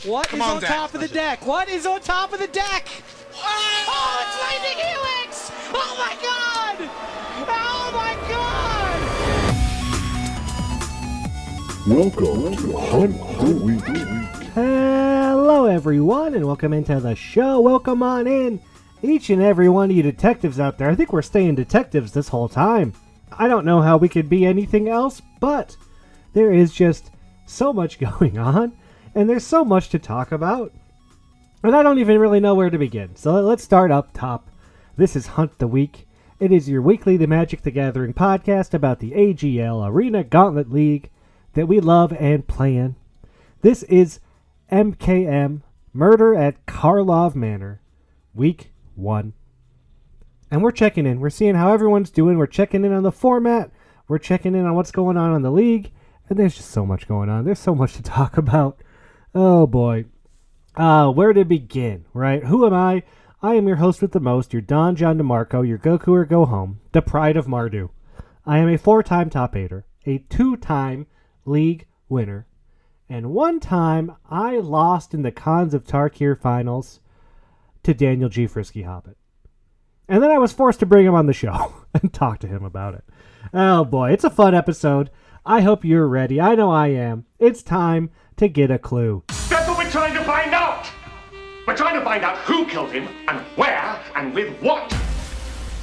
What is on top of the deck? What is on top of the deck? Oh, it's Lightning Helix! Oh my god! Oh my god! Welcome to Hunt the Week. Hello everyone and welcome into the show. Welcome on in, each and every one of you detectives out there. I think we're staying detectives this whole time. I don't know how we could be anything else, but there is just so much going on and there's so much to talk about. And I don't even really know where to begin. So let's start up top. This is Hunt the Week. It is your weekly The Magic the Gathering podcast about the AGL Arena Gauntlet League that we love and play in. This is MKM, Murder at Karlov Manor, Week 1. And we're checking in. We're seeing how everyone's doing. We're checking in on the format. We're checking in on what's going on in the league. And there's just so much going on. There's so much to talk about. Oh, boy. Where to begin, right? Who am I? I am your host with the most, your Don John DeMarco, your Goku or Go Home, the pride of Mardu. I am a 4-time top 8er, a 2-time league winner, and 1 time I lost in the Khans of Tarkir finals to Daniel G. Frisky Hobbit. And then I was forced to bring him on the show and talk to him about it. Oh boy, it's a fun episode. I hope you're ready. I know I am. It's time to get a clue. That's what we're trying to find out! We're trying to find out who killed him, and where, and with what!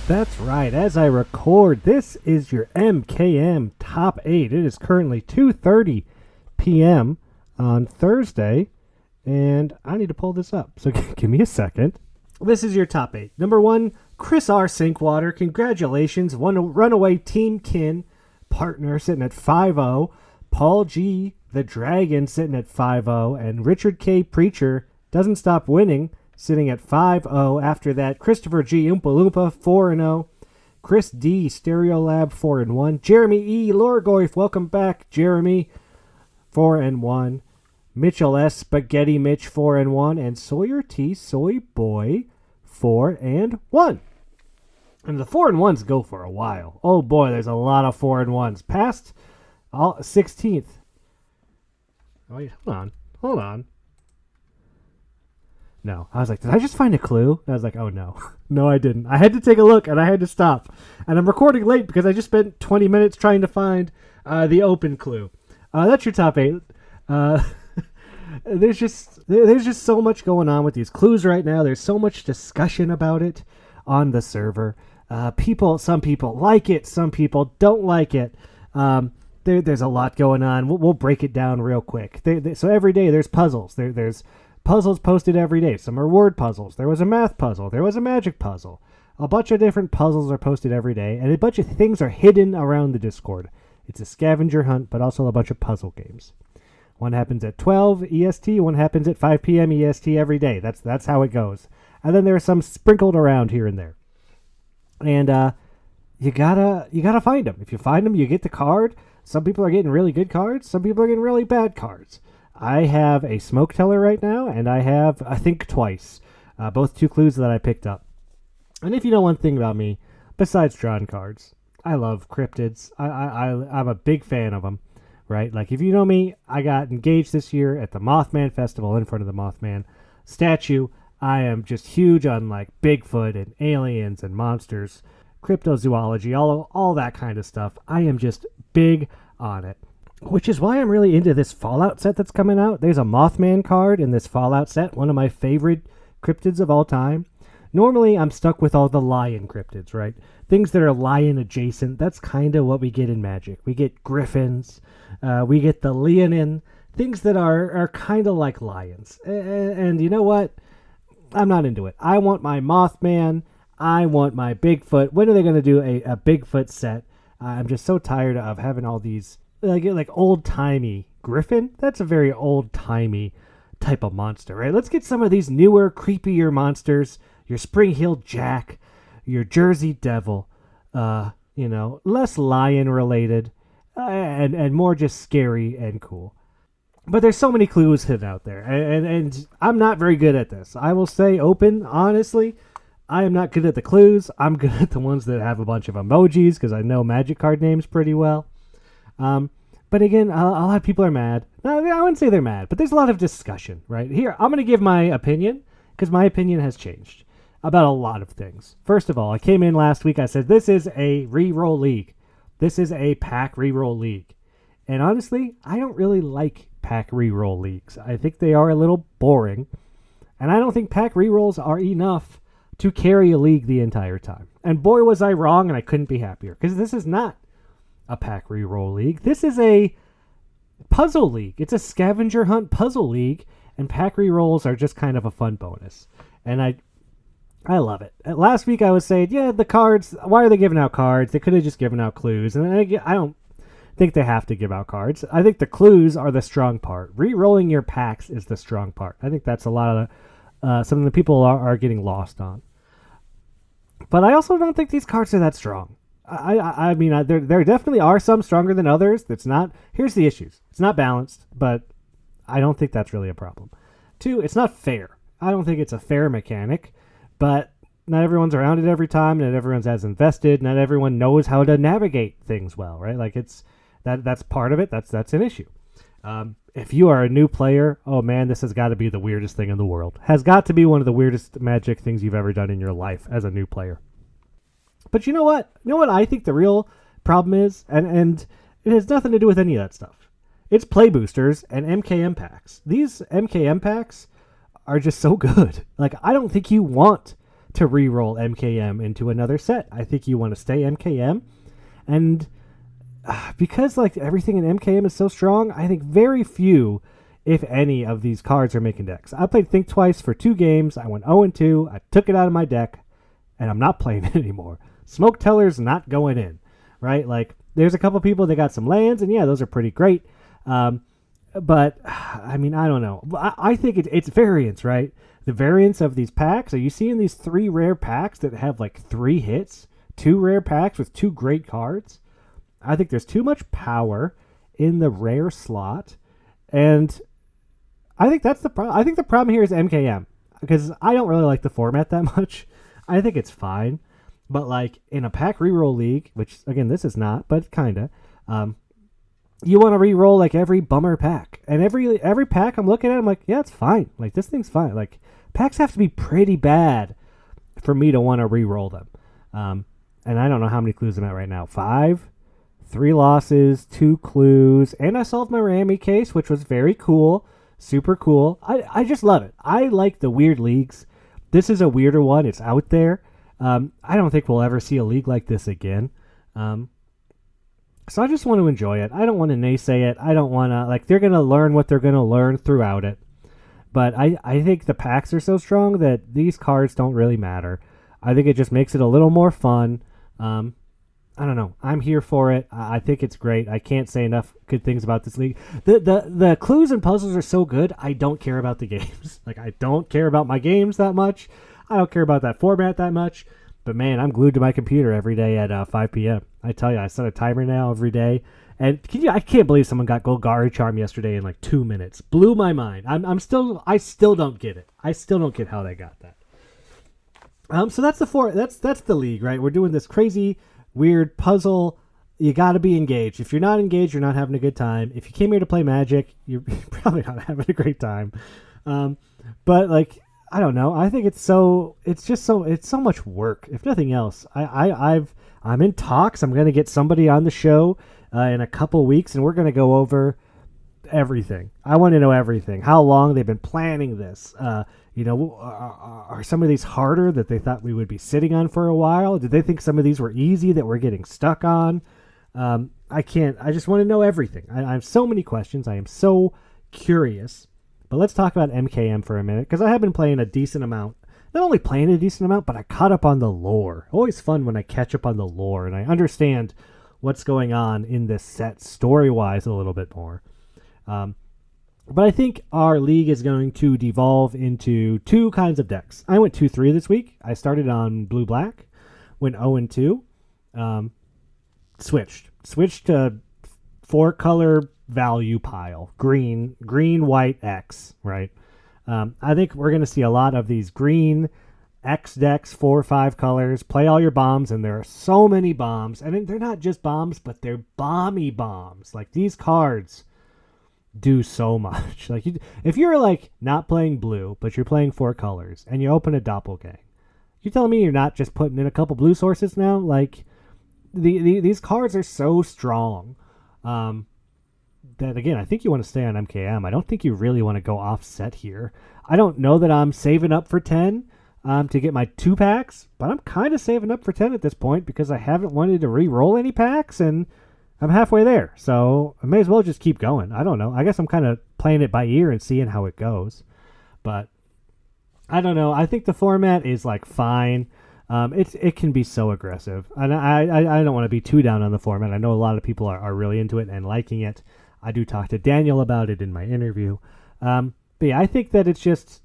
That's right. As I record, this is your MKM Top 8. It is currently 2:30 p.m. on Thursday, and I need to pull this up. So give me a second. This is your Top 8. Number 1, Chris R. Sinkwater. Congratulations. Runaway Team Kin partner sitting at 5-0. Paul G. the Dragon sitting at 5-0. And Richard K. Preacher doesn't stop winning, sitting at 5-0. After that, Christopher G. Oompa Loompa, 4-0. Chris D. Stereolab, 4-1. Jeremy E. Lorgoif, welcome back, Jeremy, 4-1. Mitchell S. Spaghetti Mitch, 4-1. And Sawyer T. Soy Boy, 4-1. And the 4-1s go for a while. Oh boy, there's a lot of 4-1s. Past 16th. Wait, hold on. No. I was like, did I just find a clue? And I was like, oh no. No, I didn't. I had to take a look and I had to stop. And I'm recording late because I just spent 20 minutes trying to find the open clue. That's your top 8. There's just so much going on with these clues right now. There's so much discussion about it on the server. Some people like it. Some people don't like it. There's a lot going on. We'll break it down real quick. So every day there's puzzles. There's puzzles posted every day. Some are word puzzles. There was a math puzzle. There was a magic puzzle. A bunch of different puzzles are posted every day, and a bunch of things are hidden around the Discord. It's a scavenger hunt, but also a bunch of puzzle games. One happens at 12 EST, one happens at 5 p.m. EST every day. That's how it goes. And then there are some sprinkled around here and there. And you gotta find them. If you find them, you get the card. Some people are getting really good cards. Some people are getting really bad cards. I have a smoke teller right now, and I have, I think, twice. Both 2 clues that I picked up. And if you know one thing about me, besides drawing cards, I love cryptids. I'm a big fan of them, right? Like, if you know me, I got engaged this year at the Mothman Festival in front of the Mothman statue. I am just huge on, like, Bigfoot and aliens and monsters, cryptozoology, all that kind of stuff. I am just big on it. Which is why I'm really into this Fallout set that's coming out. There's a Mothman card in this Fallout set, one of my favorite cryptids of all time. Normally, I'm stuck with all the lion cryptids, right? Things that are lion adjacent. That's kind of what we get in Magic. We get griffins. We get the leonin. Things that are kind of like lions. And you know what? I'm not into it. I want my Mothman. I want my Bigfoot. When are they going to do a Bigfoot set? I'm just so tired of having all these like old-timey griffin. That's a very old-timey type of monster, right? Let's get some of these newer, creepier monsters. Your Spring-Heeled Jack, your Jersey Devil, less lion-related, and more just scary and cool. But there's so many clues hidden out there, and I'm not very good at this. I will say open, honestly, I am not good at the clues. I'm good at the ones that have a bunch of emojis, because I know Magic card names pretty well. But again, a lot of people are mad. No, I wouldn't say they're mad, but there's a lot of discussion, right? Here, I'm going to give my opinion, because my opinion has changed about a lot of things. First of all, I came in last week, I said, this is a reroll league. This is a pack reroll league. And honestly, I don't really like pack reroll leagues. I think they are a little boring. And I don't think pack rerolls are enough to carry a league the entire time. And boy, was I wrong, and I couldn't be happier. Because this is not a pack reroll league. This is a puzzle league. It's a scavenger hunt puzzle league, and pack rerolls are just kind of a fun bonus. And I love it. Last week I was saying, yeah, the cards, why are they giving out cards? They could have just given out clues. And I don't think they have to give out cards. I think the clues are the strong part. Rerolling your packs is the strong part. I think that's a lot of something that people are getting lost on. But I also don't think these cards are that strong. I mean, there definitely are some stronger than others. That's not. Here's the issues. It's not balanced, but I don't think that's really a problem. 2, it's not fair. I don't think it's a fair mechanic, but not everyone's around it every time. Not everyone's as invested. Not everyone knows how to navigate things well, right? Like that's part of it. That's an issue. If you are a new player, oh man, this has got to be the weirdest thing in the world. Has got to be one of the weirdest Magic things you've ever done in your life as a new player. But you know what? You know what I think the real problem is? And it has nothing to do with any of that stuff. It's play boosters and MKM packs. These MKM packs are just so good. Like, I don't think you want to re-roll MKM into another set. I think you want to stay MKM. And because, like, everything in MKM is so strong, I think very few, if any, of these cards are making decks. I played Think Twice for 2 games. I went 0-2. I took it out of my deck, and I'm not playing it anymore. Smoke Teller's not going in, right? Like, there's a couple people that got some lands, and yeah, those are pretty great. But, I mean, I don't know. I think it's variance, right? The variance of these packs. Are you seeing these 3 rare packs that have, like, 3 hits? 2 rare packs with 2 great cards? I think there's too much power in the rare slot, and I think that's the problem. I think the problem here is MKM, because I don't really like the format that much. I think it's fine. But, like, in a pack reroll league, which, again, this is not, but kind of, you want to reroll, like, every bummer pack. And every pack I'm looking at, I'm like, yeah, it's fine. Like, this thing's fine. Like, packs have to be pretty bad for me to want to reroll them. And I don't know how many clues I'm at right now. 5, 3 losses, 2 clues, and I solved my Rami case, which was very cool. Super cool. I just love it. I like the weird leagues. This is a weirder one. It's out there. I don't think we'll ever see a league like this again. So I just want to enjoy it. I don't want to naysay it. I don't want to, like, they're going to learn what they're going to learn throughout it. But I think the packs are so strong that these cards don't really matter. I think it just makes it a little more fun. I don't know. I'm here for it. I think it's great. I can't say enough good things about this league. The clues and puzzles are so good, I don't care about the games. Like, I don't care about my games that much. I don't care about that format that much. But, man, I'm glued to my computer every day at 5 p.m. I tell you, I set a timer now every day. And I can't believe someone got Golgari Charm yesterday in like 2 minutes. Blew my mind. I still don't get it. I still don't get how they got that. So that's the league, right? We're doing this crazy, weird puzzle. You got to be engaged. If you're not engaged, you're not having a good time. If you came here to play Magic, you're probably not having a great time. But like, I don't know. I think it's so much work. If nothing else, I'm in talks. I'm going to get somebody on the show in a couple weeks, and we're going to go over everything. I want to know everything. How long they've been planning this. Are some of these harder that they thought we would be sitting on for a while? Did they think some of these were easy that we're getting stuck on? I just want to know everything. I have so many questions. I am so curious. But let's talk about MKM for a minute, because I have been playing a decent amount. Not only playing a decent amount, but I caught up on the lore. Always fun when I catch up on the lore and I understand what's going on in this set story-wise a little bit more. But I think our league is going to devolve into 2 kinds of decks. I went 2-3 this week. I started on blue-black, went 0-2, switched to 4-color value pile, green, white, X, right? I think we're going to see a lot of these green X decks, 4 or 5 colors, play all your bombs, and there are so many bombs. And they're not just bombs, but they're bomby bombs. Like, these cards do so much. Like, if you're like not playing blue, but you're playing 4 colors, and you open a doppelgang, you telling me you're not just putting in a couple blue sources now? Like, these cards are so strong. That again, I think you want to stay on MKM. I don't think you really want to go offset here. I don't know that I'm saving up for 10 to get my 2 packs, but I'm kind of saving up for 10 at this point because I haven't wanted to re-roll any packs, and I'm halfway there. So I may as well just keep going. I don't know. I guess I'm kind of playing it by ear and seeing how it goes. But I don't know. I think the format is like fine. It can be so aggressive, and I don't want to be too down on the format. I know a lot of people are really into it and liking it. I do talk to Daniel about it in my interview. But yeah, I think that it's just,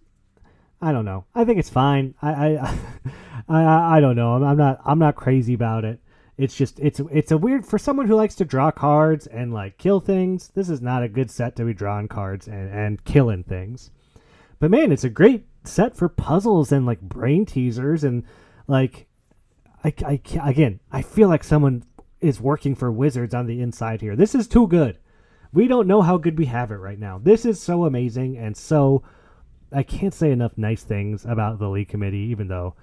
I don't know. I think it's fine. I don't know. I'm not crazy about it. It's just it's a weird, for someone who likes to draw cards and like kill things. This is not a good set to be drawing cards and killing things. But man, it's a great set for puzzles and like brain teasers and like I feel like someone is working for Wizards on the inside here. This is too good. We don't know how good we have it right now. This is so amazing, and so I can't say enough nice things about the league committee, even though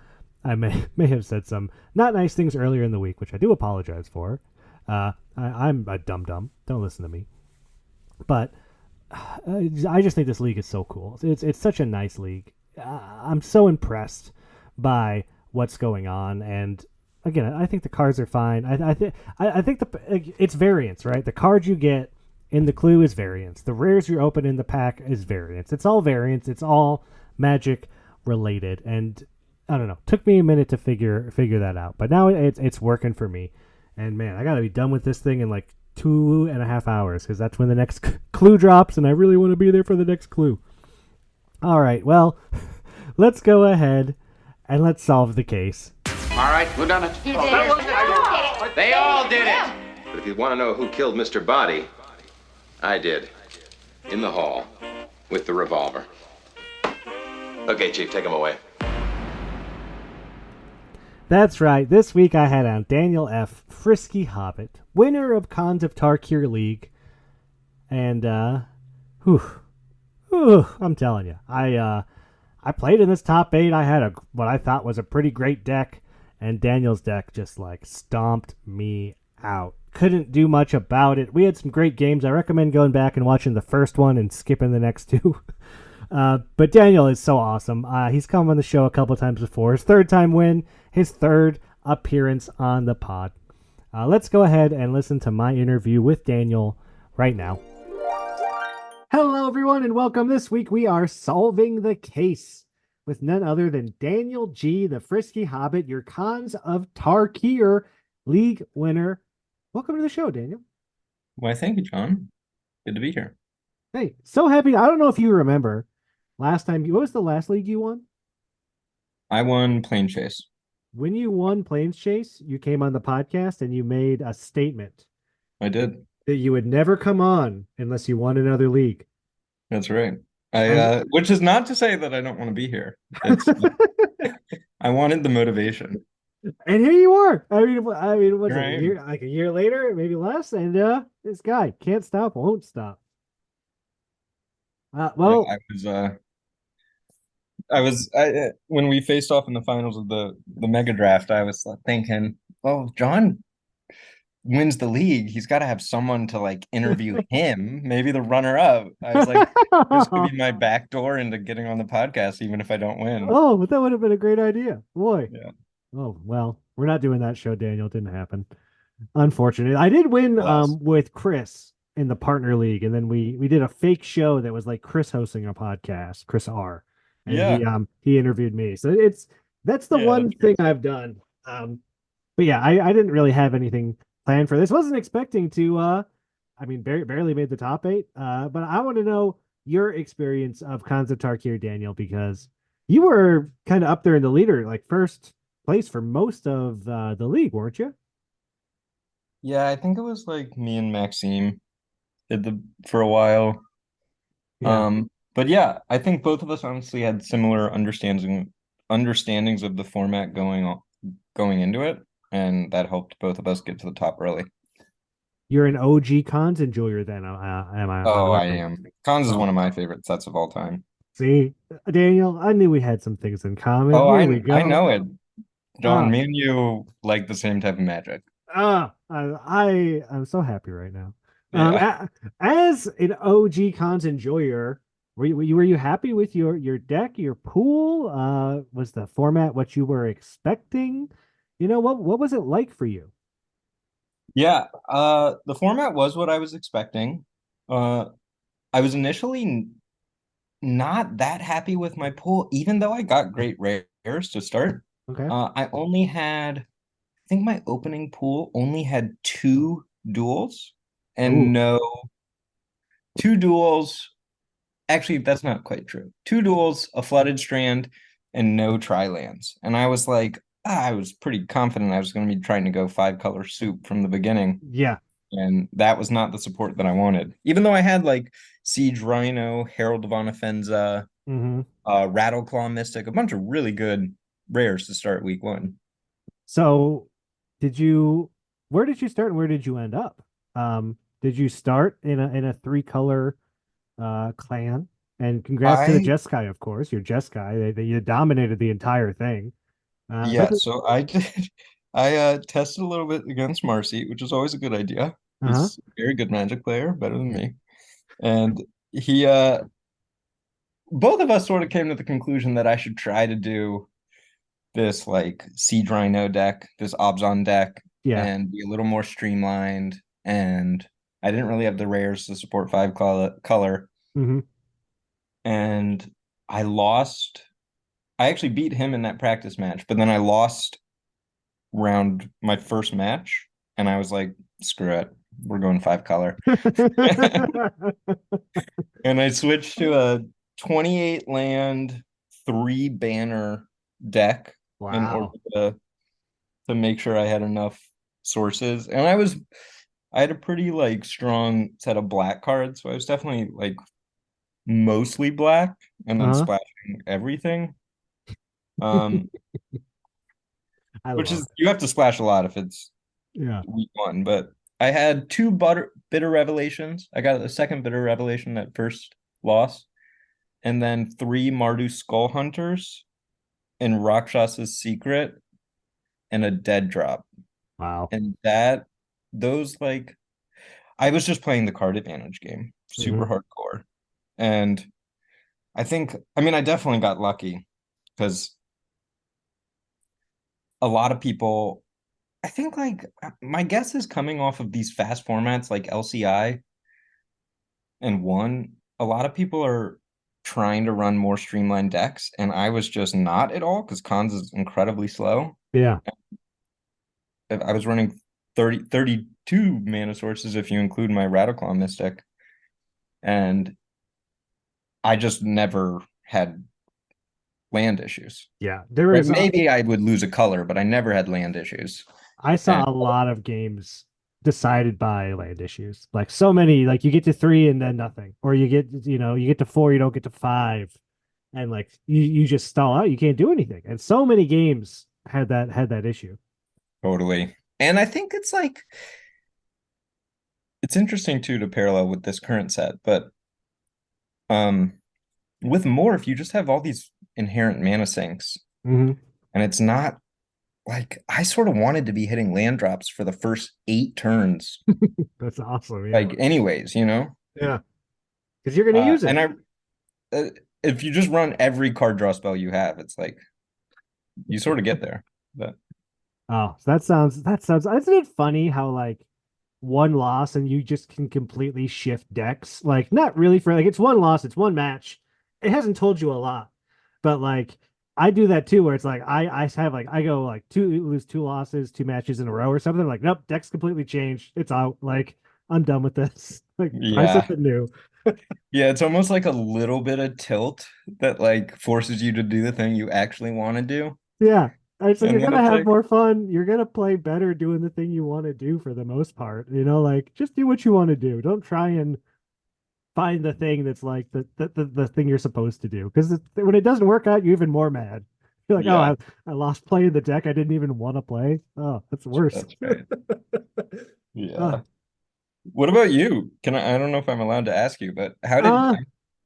I may have said some not nice things earlier in the week, which I do apologize for. I'm a dum-dum. Don't listen to me. But I just think this league is so cool. It's such a nice league. I'm so impressed by what's going on, and again, I think the cards are fine. I think it's variance, right? The cards you get in the clue is variance. The rares you open in the pack is variance. It's all variance. It's all Magic related, and I don't know. Took me a minute to figure that out, but now it's working for me. And man, I gotta be done with this thing in like 2.5 hours because that's when the next clue drops, and I really want to be there for the next clue. All right, well, let's go ahead and let's solve the case. All right, who done it? You did it. They all did it. But if you want to know who killed Mr. Body, I did. In the hall. With the revolver. Okay, Chief, take him away. That's right. This week I had on Daniel F., Frisky Hobbit, winner of Khans of Tarkir League. And, I'm telling you, I played in this top 8. I had what I thought was a pretty great deck, and Daniel's deck just, like, stomped me out. Couldn't do much about it. We had some great games. I recommend going back and watching the first one and skipping the next 2. But Daniel is so awesome. He's come on the show a couple times before. His 3rd time win, his 3rd appearance on the pod. Let's go ahead and listen to my interview with Daniel right now. Hello, everyone, and welcome. This week we are solving the case with none other than Daniel G., the Frisky Hobbit, your Khans of Tarkir League winner. Welcome to the show, Daniel. Why, thank you, John. Good to be here. Hey, so happy. I don't know if you remember last time. What was the last league you won? I won Plane Chase. When you won Planes Chase, you came on the podcast and you made a statement. I did. That you would never come on unless you won another league. That's right. Which is not to say that I don't want to be here. It's, I wanted the motivation. And here you are. I mean, what's Right. it? A year later, maybe less, and this guy can't stop, won't stop. Well, Yeah, when we faced off in the finals of the mega draft, I was thinking, oh, John wins the league. He's got to have someone to like interview him, maybe the runner up. I was like, this could be my back door into getting on the podcast, even if I don't win. Oh, but that would have been a great idea. Boy. Yeah. Oh, well, we're not doing that show, Daniel. It didn't happen. Unfortunately. I did win with Chris in the partner league, and then we did a fake show that was like Chris hosting a podcast, Chris R. And Yeah. he interviewed me. So that's the one thing I've done. But yeah, I didn't really have anything planned for this. Wasn't expecting to barely made the top 8. But I want to know your experience of Khans of Tarkir, Daniel, because you were kind of up there in the leader, like first place for most of the league, weren't you? Yeah, I think it was like me and Maxime did for a while. Yeah. But yeah, I think both of us honestly had similar understandings of the format going into it, and that helped both of us get to the top early. You're an OG cons enjoyer then, am I Oh, I right? am. Cons is Oh, one of my favorite sets of all time. see, Daniel, I knew we had some things in common. Oh, Here we I go. know it. John, Ah, me and you like the same type of magic. I'm so happy right now. Yeah. As an OG cons enjoyer, were you happy with your deck, your pool? Was the format what you were expecting? What was it like for you? Yeah, the format was what I was expecting. Uh, I was initially not that happy with my pool, even though I got great rares to start. Okay. I only had, I think my opening pool only had two duels and Ooh, no two duels. Actually, that's not quite true. Two duels, a flooded strand, and no tri-lands. And I was like, I was pretty confident I was going to be trying to go 5-color soup from the beginning. yeah. And that was not the support that I wanted. Even though I had like Siege Rhino, Herald of Onofenza, Hmm. Rattleclaw Mystic, a bunch of really good rares to start week one. So, did you? Where did you start and where did you end up? Did you start in a three color clan? And congrats to the I Jeskai, of course. Your Jeskai, you dominated the entire thing. But Yeah, so I did I tested a little bit against Marcy, which is always a good idea. uh-huh. He's a very good Magic player, better than me. And he both of us sort of came to the conclusion that I should try to do this like Siege Rhino deck, this Obzon deck, Yeah. and be a little more streamlined. And I didn't really have the rares to support 5-color. Hmm. And I lost. I actually beat him in that practice match, but then I lost my first match, and I was like, screw it. We're going 5-color. And I switched to a 28 land, 3-banner deck in order Wow. to make sure I had enough sources. And I had a pretty like strong set of black cards, so I was definitely like mostly black and then Uh-huh. splashing everything. Um, I which love is you have to splash a lot if it's it. Yeah. week one, but I had two bitter revelations. I got a second bitter revelation at first loss, and then 3 Mardu Skull Hunters and Rakshas's Secret and a dead drop. Wow. And those like I was just playing the card advantage game, super Hmm. hardcore. And I mean I definitely got lucky because a lot of people I think like my guess is coming off of these fast formats like LCI and one, a lot of people are trying to run more streamlined decks, and I was just not at all because cons is incredibly slow. Yeah. I was running 32 mana sources if you include my Rattleclaw Mystic, and I just never had land issues. Yeah. There Right? was Maybe I would lose a color, but I never had land issues. I And saw a lot of games decided by land issues. Like so many, like you get to three and then nothing. Or you get to four, you don't get to five. And like you just stall out. You can't do anything. And so many games had that issue. totally. And I think it's like it's interesting too to parallel with this current set, but um with Morph, you just have all these inherent mana sinks, Hmm. and it's not like I sort of wanted to be hitting land drops for the first 8 turns, That's awesome. Yeah. like anyways, you know. Yeah. Because you're gonna use And it. if you just run every card draw spell you have, it's like you sort of get there. But Oh, so that sounds isn't it funny how like one loss and you just can completely shift decks? Like not really for like it's one loss, it's one match. It hasn't told you a lot. But like I do that too where it's like I have like I go like lose two losses, two matches in a row or something. Like, nope, deck's completely changed. It's out. Like I'm done with this. Like try yeah, something new. yeah, it's almost like a little bit of tilt that like forces you to do the thing you actually want to do, Yeah. It's like and you're then gonna it's have like, more fun. You're gonna play better doing the thing you want to do for the most part. Like just do what you want to do. Don't try and find the thing that's like the thing you're supposed to do. Because when it doesn't work out, you're even more mad. You're like, Yeah, I lost playing the deck I didn't even want to play. Oh, that's worse. that's right. uh, Yeah. What about you? I don't know if I'm allowed to ask you, but uh,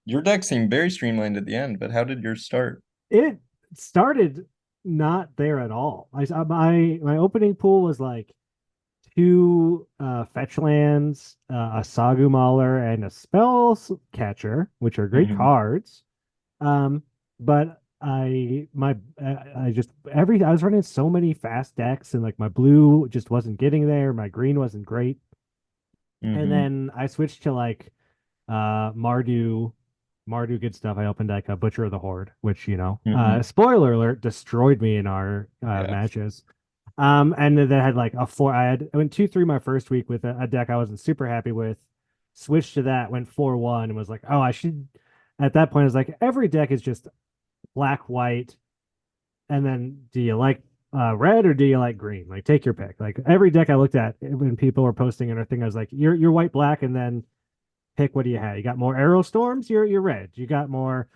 your deck seemed very streamlined at the end, but how did yours start? it started not there at all. My opening pool was like two fetch lands, a Sagu Mauler, and a Spell Catcher, which are great Mhm. cards. Um, but I just I was running so many fast decks, and like my blue just wasn't getting there. My green wasn't great, and Mhm. then I switched to like Mardu. Mardu good stuff. I opened like a Butcher of the Horde, which Mhm. spoiler alert, destroyed me in our Yeah. matches. And then I had like a four. I went 2-3 my first week with a deck I wasn't super happy with. Switched to that, went 4-1, and was like, oh, I should. At that point, I was like, every deck is just black, white, and then do you like red or do you like green? Like, take your pick. Like every deck I looked at when people were posting and everything, I was like, you're white, black, and then pick what do you have? You got more Arrow Storms, you're red. You got more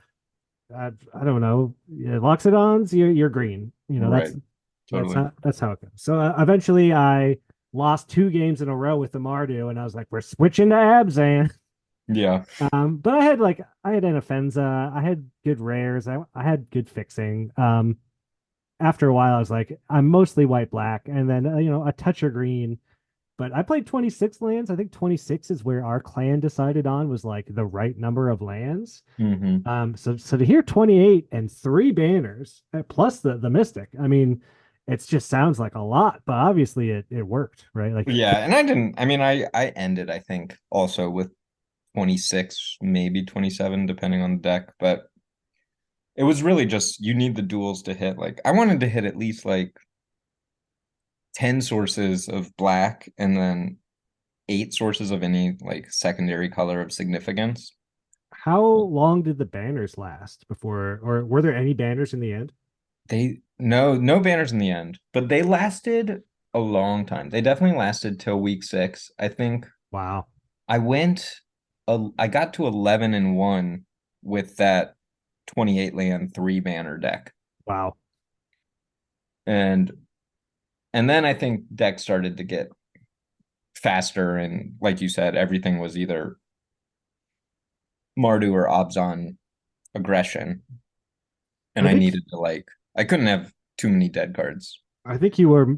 I don't know, Loxodons, you're green. Right. That's Totally. how it goes. So eventually I lost 2 games in a row with the Mardu, and I was like, we're switching to Abzan. Yeah. But I had Anafenza, I had good rares, I had good fixing. After a while, I was like, I'm mostly white black, and then a touch of green. But I played 26 lands. I think 26 is where our clan decided on was like the right number of lands. Hmm. So to hear 28 and 3 banners plus the Mystic, I mean, it just sounds like a lot, but obviously it worked, right? Like, Yeah, and I mean, I ended, I think, also with 26, maybe 27, depending on the deck, but it was really just you need the duels to hit. Like, I wanted to hit at least like 10 sources of black and then 8 sources of any like secondary color of significance. how long did the banners last before, or were there any banners in the end? No banners in the end, but they lasted a long time. They definitely lasted till week 6. I think Wow. I went I got to 11-1 with that 28 land 3 banner deck. Wow. And then I think decks started to get faster, and like you said, everything was either Mardu or Obzon aggression. And I I think needed to like I couldn't have too many dead cards. I think you were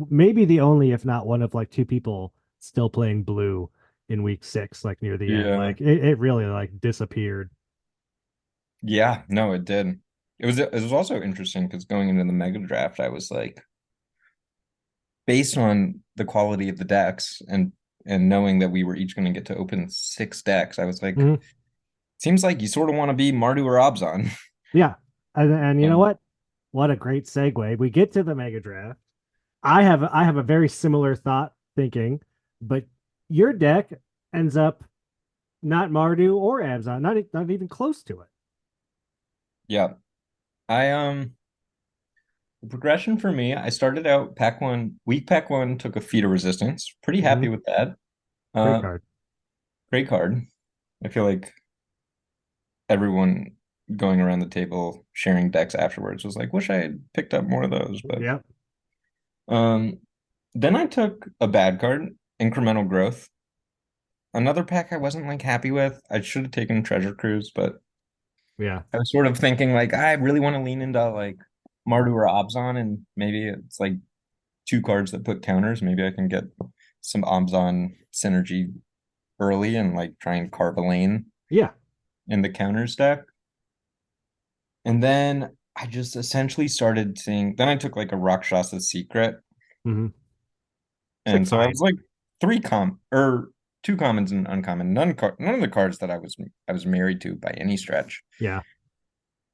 maybe the only, if not one of like 2 people still playing blue in week 6, like near the end. Yeah. Like it really like disappeared. Yeah, no, it did. It was also interesting because going into the mega draft, I was like, based on the quality of the decks and knowing that we were each going to get to open 6 decks, I was like, Mhm. seems like you sort of want to be Mardu or Obzon. Yeah. And you know And what? What a great segue. We get to the mega draft. I have a very similar thought thinking, but your deck ends up not Mardu or Abzan, not even close to it. yeah, I the progression for me, I started out pack one took a Feat of Resistance. Pretty happy Mhm. with that. Great Uh, card. great card. I feel like everyone going around the table sharing decks afterwards was like, wish I had picked up more of those. But Yeah. um, then I took a bad card, Incremental Growth. Another pack I wasn't like happy with. I should have taken Treasure Cruise, but Yeah. I was sort of thinking like I really want to lean into like Mardu or Obzon, and maybe it's like 2 cards that put counters. Maybe I can get some Obzon synergy early and like try and carve a lane Yeah. in the counters deck. And then I just essentially started seeing. Then I took like a Rakshasa's Secret, Hmm. It's like and so I fine. was like 2 commons and uncommon. None of the cards that I was married to by any stretch. Yeah.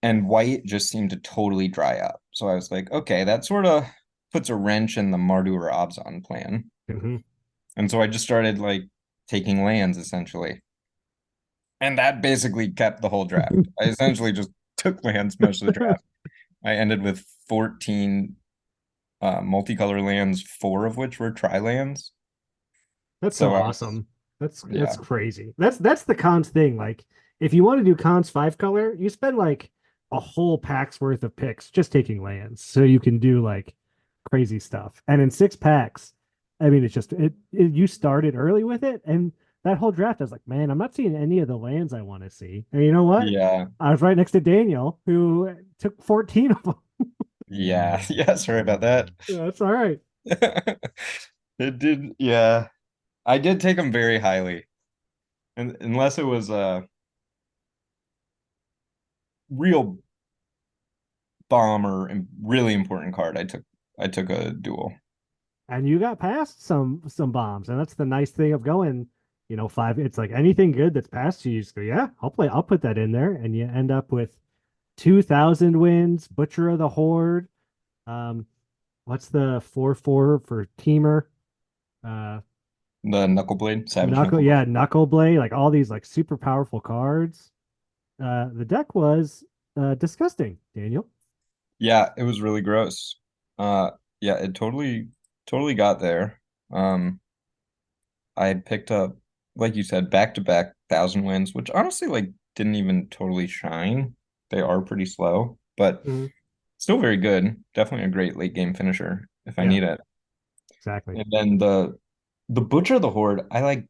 And white just seemed to totally dry up. So I was like, okay, that sort of puts a wrench in the Mardu or Obzon plan. Hmm. And so I just started like taking lands essentially. And that basically kept the whole draft. I essentially just took lands most of the draft. I ended with 14 multicolor lands, 4 of which were tri lands. That's so So I was, awesome. That's yeah, crazy. That's the cons thing. Like if you want to do cons 5 color, you spend like a whole pack's worth of picks just taking lands, so you can do like crazy stuff. And in 6 packs, I mean, it's just you started early with it, and that whole draft, I was like, man, I'm not seeing any of the lands I want to see. And you know what? Yeah. I was right next to Daniel, who took 14 of them. Yeah. Yeah. Sorry about that. Yeah, that's all right. It did. Yeah. I did take them very highly. And unless it was a real bomb or really important card, I took a duel. And you got past some bombs, and that's the nice thing of going, 5. It's like anything good that's past you, you just go, yeah, I'll put that in there, and you end up with 2,000 wins, Butcher of the Horde. What's the 4/4 for Teamer? The Knuckleblade, Savage Yeah, Knuckleblade, like all these like super powerful cards. The deck was disgusting, Daniel. Yeah, it was really gross. Yeah, it totally got there. I picked up, like you said, back-to-back 1,000 wins, which honestly like didn't even totally shine. They are pretty slow, but still very good. Definitely a great late game finisher if I need it. Exactly. And then the Butcher of the Horde, I like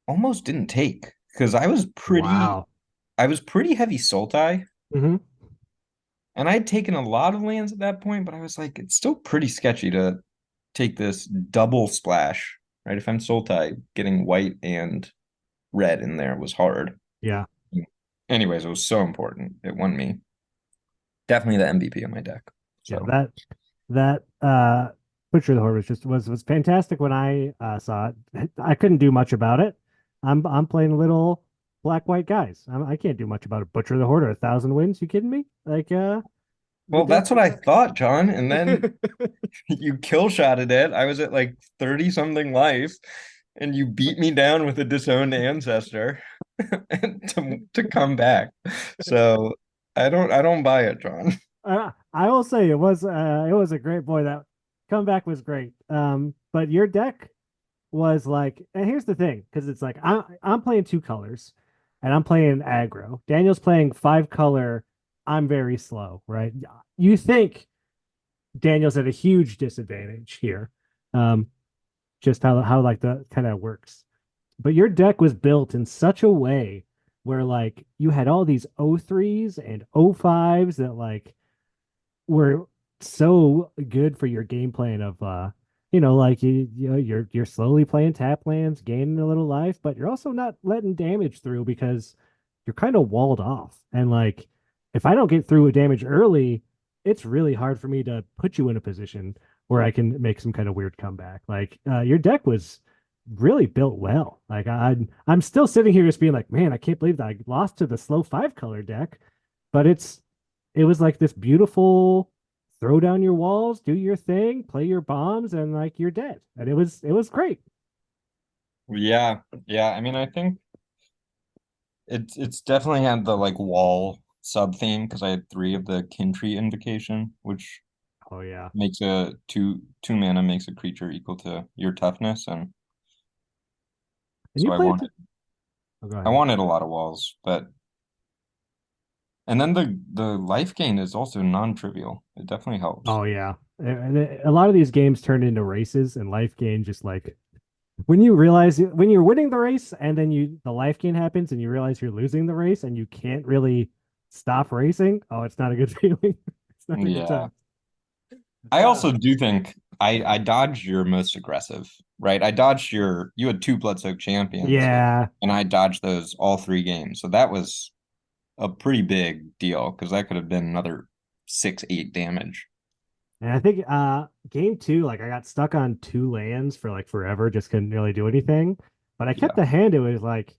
almost didn't take because I was pretty Wow. heavy Sultai. Mm-hmm. And I'd taken a lot of lands at that point, but I was like, it's still pretty sketchy to take this double splash, right? If I'm Sultai, getting white and red in there was hard. Yeah. Anyways, it was so important. It won me. Definitely the MVP of my deck. So Yeah, that Butcher of the Horde was fantastic when I saw it. I couldn't do much about it. I'm playing little black white guys. I can't do much about a Butcher of the Horde or 1,000 wins. You kidding me? Like well, that's what I thought, John. And then you kill shotted it. I was at like 30 something life, and you beat me down with a disowned ancestor to come back. So I don't buy it, John. I will say it was a great boy. That comeback was great. But your deck was like, and here's the thing, because it's like I'm playing 2 colors, and I'm playing aggro. Daniel's playing 5 color. I'm very slow, right? You think Daniel's at a huge disadvantage here, just how like the kind of works. But your deck was built in such a way where like you had all these O3s and O5s that like were so good for your game plan of like you're slowly playing tap lands, gaining a little life, but you're also not letting damage through because you're kind of walled off. And like if I don't get through a damage early, it's really hard for me to put you in a position where I can make some kind of weird comeback. Like your deck was really built well. Like I'm still sitting here just being like, man, I can't believe that I lost to the slow 5-color deck, but it was like this beautiful throw down your walls, do your thing, play your bombs, and like you're dead. And it was great. Yeah. I mean, I think it's definitely had the like wall sub theme because I had 3 of the Kintry invocation, which Oh yeah. makes a two mana makes a creature equal to your toughness, and And so you I played wanted oh, go I ahead. wanted a lot of walls, but and then the life gain is also non-trivial. It definitely helps. Oh yeah. And a lot of these games turn into races, and life gain just like when you realize when you're winning the race and then the life gain happens and you realize you're losing the race and you can't really stop racing. Oh, it's not a good feeling. It's not a good Yeah. time. I also do think I dodged your most aggressive, right? I dodged you had 2 Bloodsoaked Champions. Yeah. And I dodged those all 3 games. So that was a pretty big deal because that could have been another 6-8 damage. And I think game 2, like I got stuck on 2 lands for like forever, just couldn't really do anything. But I kept the hand, it was like,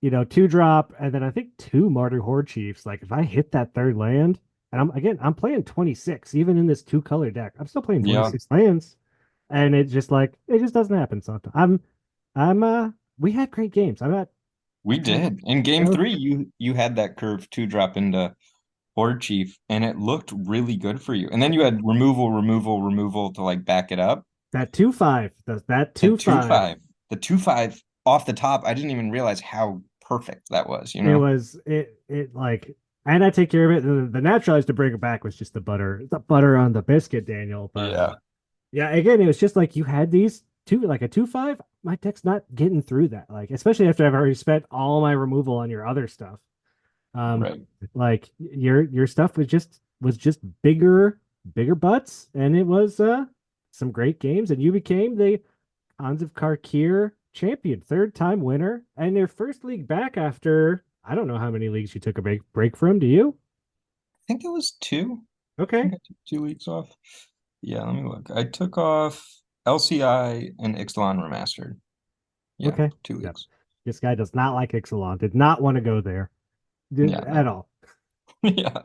2-drop, and then I think 2 Martyr Horde Chiefs. Like if I hit that 3rd land, and I'm playing 26, even in this 2-color deck. I'm still playing 26 lands. And it just doesn't happen sometimes. We had great games. We did. In game 3, you had that curve 2-drop into Horde Chief, and it looked really good for you. And then you had removal to like back it up. That 2/5, that 2/5. The 2/5 off the top, I didn't even realize how perfect that was, It was like And I take care of it. The naturalized to bring it back was just the butter on the biscuit, Daniel. But Yeah. yeah, again, it was just like you had these two, like a 2/5. My deck's not getting through that. Like, especially after I've already spent all my removal on your other stuff. Right. Like your stuff was just bigger butts, and it was some great games, and you became the Hans of Karkir champion, third time winner, and your first league back after I don't know how many leagues you took a break from. Do you? I think it was two. I Okay. think I took 2 weeks off. Yeah, let me look. I took off LCI and Ixalan Remastered. Yeah, Okay. two Yep. weeks. This guy does not like Ixalan. Did not want to go there Yeah, at no. all. Yeah.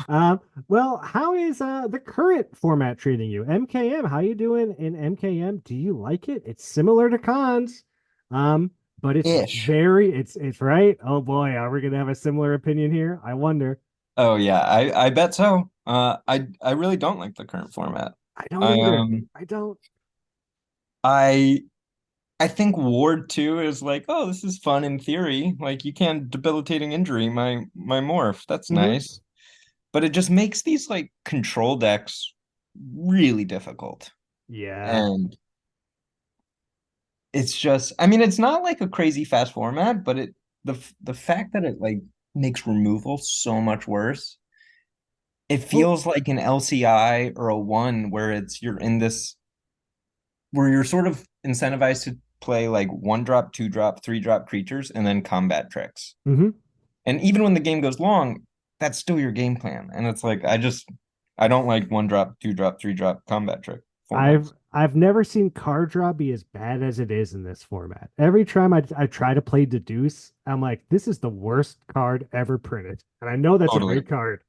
Um, well, how is the current format treating you? MKM, how you doing in MKM? Do you like it? It's similar to cons, but it's Ish. it's right. Oh boy, are we gonna have a similar opinion here? I wonder. Oh yeah, I bet so. I really don't like the current format. I don't I either. I don't. I I think Ward 2 is like, oh, this is fun in theory. Like you can't debilitating injury my morph. That's Hmm. nice. But it just makes these like control decks really difficult. Yeah. And it's just, I mean, it's not like a crazy fast format, but the fact that it like makes removal so much worse. It Well, feels like an LCI or a one where it's you're in this where you're sort of incentivized to play like 1 drop, 2 drop, 3 drop creatures and then combat tricks. hmm. And even when the game goes long, that's still your game plan. And it's like I don't like 1 drop, 2 drop, 3 drop combat trick I've formats. I've never seen card draw be as bad as it is in this format. Every time I try to play Deduce, I'm like, this is the worst card ever printed. And I know that's a Totally. great card,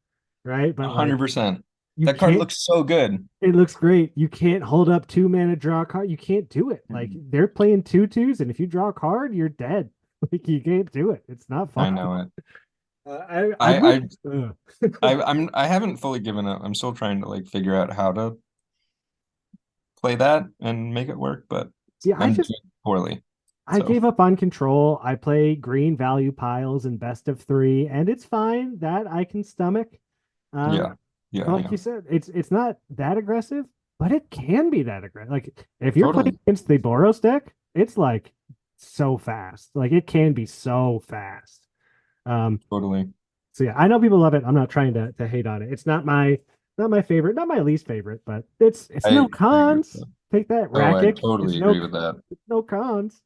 right? But like 100%. you That card can't looks so good. it looks great. You can't hold up 2 mana draw a card. You can't do it. Like they're playing 2/2s, and if you draw a card, you're dead. Like you can't do it. It's not I fun. know it. I'm with I I haven't fully given up. I'm still trying to like figure out how to play that and make it work, but see, I'm doing poorly. I So gave up on control. I play green value piles and best of three, and it's fine. That I can stomach. yeah. Um, Yeah, but like yeah. you said, it's not that aggressive, but it can be that aggressive. Like if you're playing Totally. against the Boros deck, it's like so fast. Like it can be so fast. Um, Totally. so yeah, I know people love it. I'm not trying to hate on it. It's not my favorite, not my least favorite, but it's no I agree with cons. that. Take that, Oh, I Rakic. totally agree with that. It's no cons.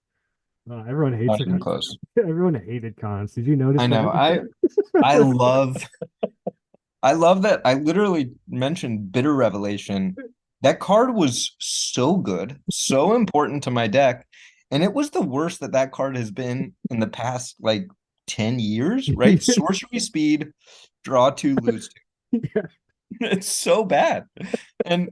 Everyone hates Not it. even close. Everyone hated cons. Did you notice I know. that? I love I love that I literally mentioned Bitter Revelation. That card was so good, so important to my deck, and it was the worst that that card has been in the past like 10 years, right? Sorcery speed, draw 2, lose 2. Yeah, It's so bad. And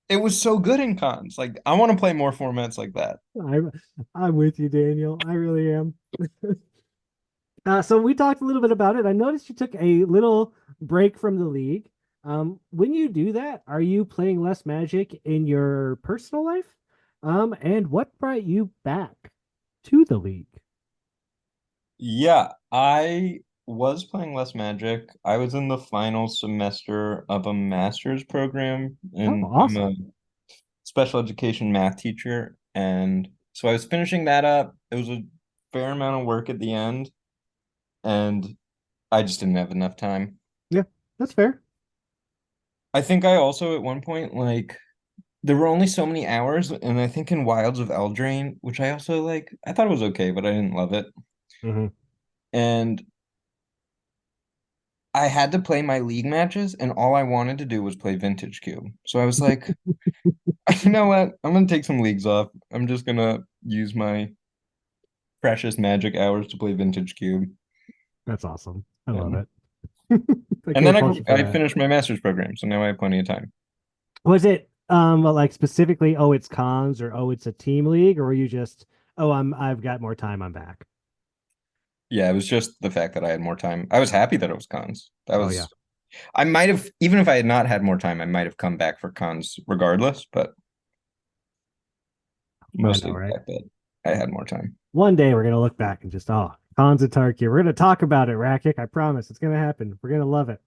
it was so good in cons. Like I want to play more formats like that. I'm I'm with you, Daniel. I really am. So we talked a little bit about it. I noticed you took a little break from the league. When you do that, are you playing less Magic in your personal life? And what brought you back to the league? Yeah, I was playing less Magic. I was in the final semester of a master's program, Oh, and I'm a awesome. special education math teacher. And so I was finishing that up. It was a fair amount of work at the end, and I just didn't have enough time. Yeah, that's fair. I think I also at one point like there were only so many hours, and I think in Wilds of Eldraine, which I also like, I thought it was okay, but I didn't love it. Hmm. And I had to play my league matches, and all I wanted to do was play Vintage Cube. So I was like, you know what? I'm gonna take some leagues off. I'm just gonna use my precious magic hours to play Vintage Cube. That's awesome. I love And, it. I and then can't fault you for I that. finished my master's program, so now I have plenty of time. Was it like specifically, oh, it's cons or oh, it's a team league, or were you just, oh, I've got more time, I'm back. Yeah, it was just the fact that I had more time. I was happy that it was cons. That Oh yeah. was I might have, even if I had not had more time, I might have come back for cons regardless, but I mostly know, the right? fact that I had more time. One day we're gonna look back and just, oh, Hansatarki. We're gonna talk about it, Rakic. I promise it's gonna happen. We're gonna love it.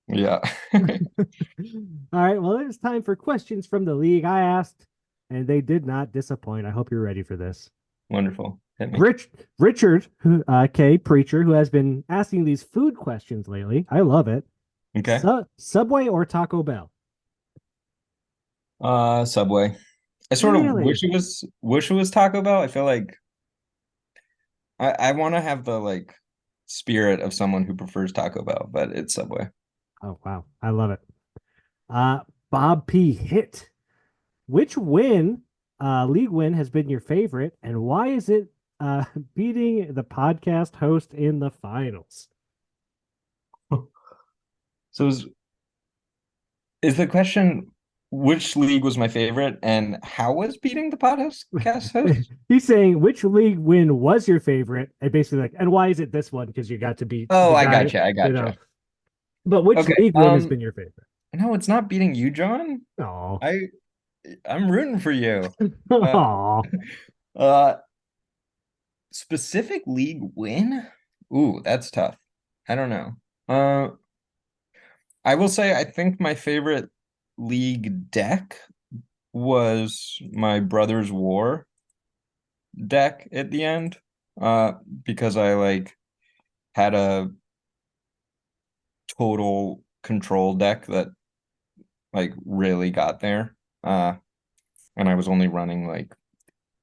Yeah. All right. Well, it's time for questions from the league. I asked, and they did not disappoint. I hope you're ready for this. Wonderful. Hit me. Richard K. Preacher, who has been asking these food questions lately. I love it. Okay. Subway or Taco Bell? Subway. I sort of Really? wish it was Taco Bell. I feel like I want to have the like spirit of someone who prefers Taco Bell, but it's Subway. Oh wow, I love it. Bob P. Hit. Which league win has been your favorite, and why is it beating the podcast host in the finals? So is the question which league was my favorite and how was beating the podcast host? He's saying which league win was your favorite, and basically like, and why is it this one? Because you got to beat. Oh, the I guy, gotcha. I gotcha. But which Okay, league win has been your favorite? No, it's not beating you, John. Oh, I'm rooting for you. Aw. Specific league win? Ooh, that's tough. I don't know. I will say I think my favorite league deck was my Brother's War deck at the end. Because I like had a total control deck that like really got there. And I was only running like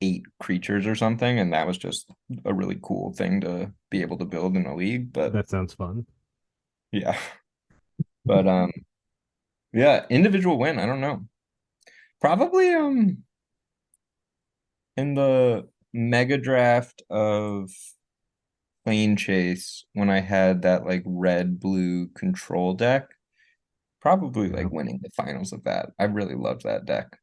8 creatures or something, and that was just a really cool thing to be able to build in a league. But That sounds fun. yeah. But yeah, individual win, I don't know. Probably in the mega draft of Plane Chase when I had that like red blue control deck. Probably Yeah. like winning the finals of that. I really loved that deck.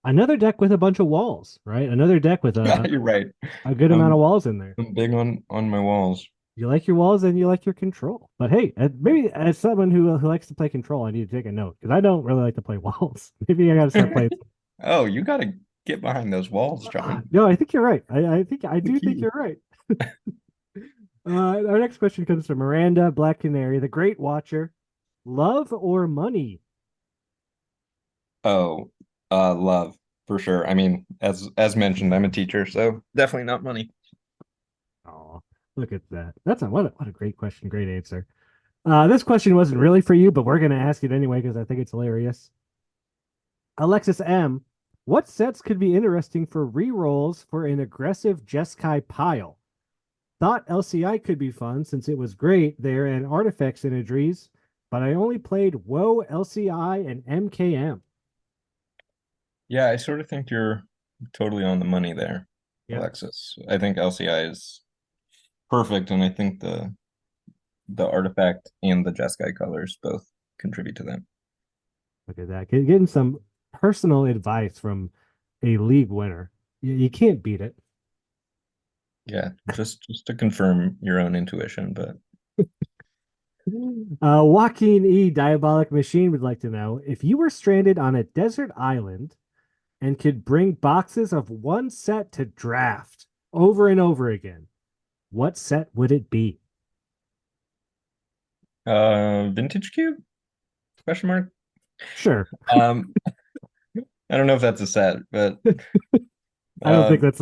Another deck with a bunch of walls, right? Another deck with Yeah, you're right. a good amount of walls in there. I'm big on my walls. You like your walls and you like your control. But hey, maybe as someone who likes to play control, I need to take a note because I don't really like to play walls. Maybe I got to start playing. Oh, you gotta get behind those walls, John. No, I think you're right. I think I do Thank think you. you're right. Our next question comes from Miranda Black Canary, the Great Watcher. Love or money? Oh, love for sure. I mean, as mentioned, I'm a teacher, so definitely not money. Oh, look at that. What a great question, great answer. This question wasn't really for you, but we're gonna ask it anyway because I think it's hilarious. Alexis M, what sets could be interesting for rerolls for an aggressive Jeskai pile? Thought LCI could be fun since it was great there and artifact synergies, but I only played WoW, LCI, and MKM. Yeah, I sort of think you're totally on the money there, Yeah. Alexis. I think LCI is perfect, and I think the artifact and the Jeskai colors both contribute to that. Look at that. Getting some personal advice from a league winner. You can't beat it. Yeah, just to confirm your own intuition, but Joaquin E. Diabolic Machine would like to know if you were stranded on a desert island and could bring boxes of one set to draft over and over again, what set would it be? Vintage Cube? Question mark? Sure. I don't know if that's a set, but I don't think that's